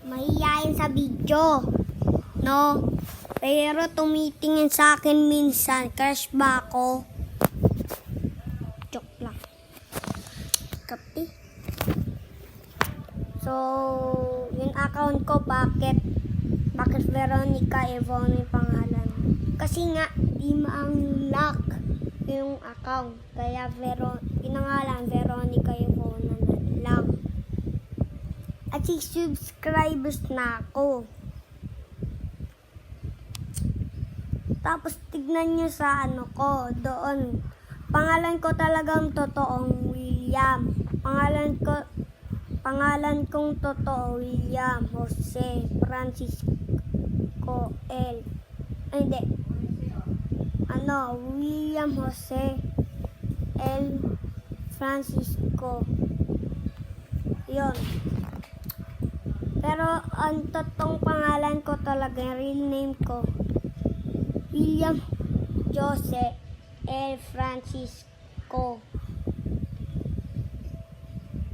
mahihayin sa video, no? Pero tumitingin sa akin minsan, crush ba ako? Joke lang. Kapi? So, yung account ko, bakit Veronica Evon yung pangalan? Kasi nga, di ma-unlock yung account. Kaya pinangalan Veronica Evon na lang. At 6 subscribers na ako. Tapos tignan nyo sa ano ko, doon. Pangalan ko talagang totoong William. Pangalan kong totoo, William Jose Francisco L. Ay, hindi. William Jose L. Francisco. Yun. Pero ang totoong pangalan ko talaga, yung real name ko, William Jose L. Francisco.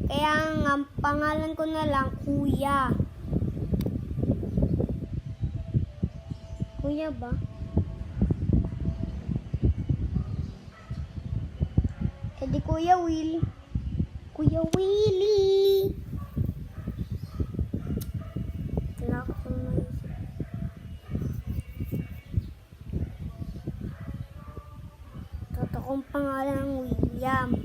Kaya nga, pangalan ko na lang, Kuya. Kuya ba? Eh di Kuya Will. Kuya Willie. Wala ko naman. Totoong pangalan ng William.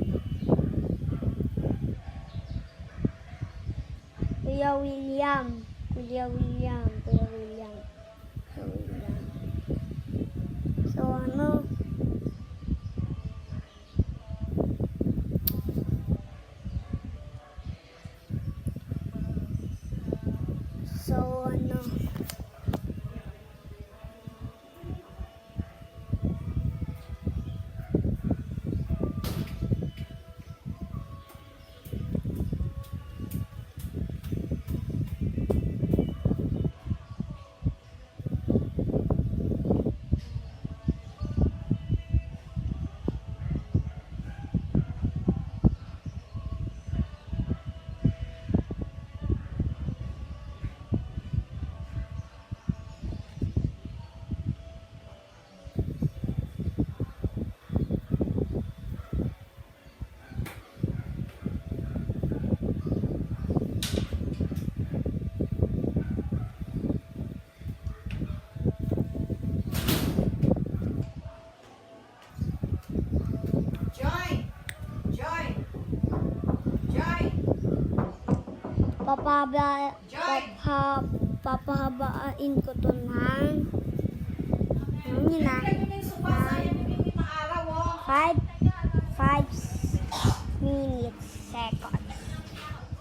Kuya William. Kuya William. Kuya William. Kuya William. So ano? Papahabain ko to ng ano yun na 5 minutes seconds,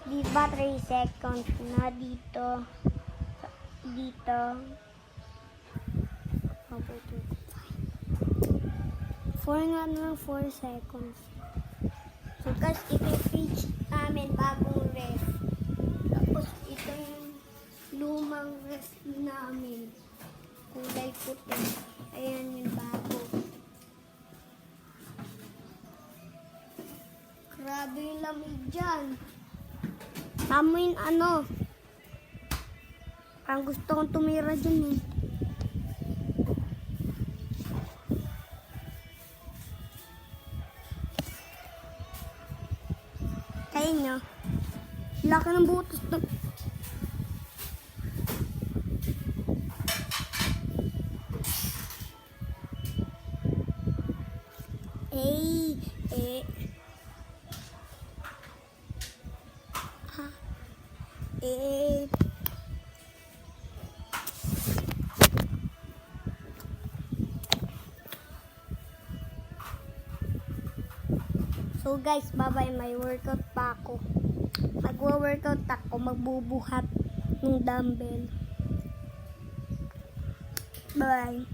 diba 3 seconds na dito 4 nga lang 4 seconds. So guys, ito yung page namin, bagong ref. Tapos ito yung lumang ref namin, kulay puti. Ayan yung bago. Grabe yung lamig dyan. Tama yung ano. Ang gusto kong tumira dyan eh. Kaya nyo. Laki ng butas to. So guys, bye-bye, may workout pa ako. Magwo-workout ako, magbubuhat ng dumbbell. Bye.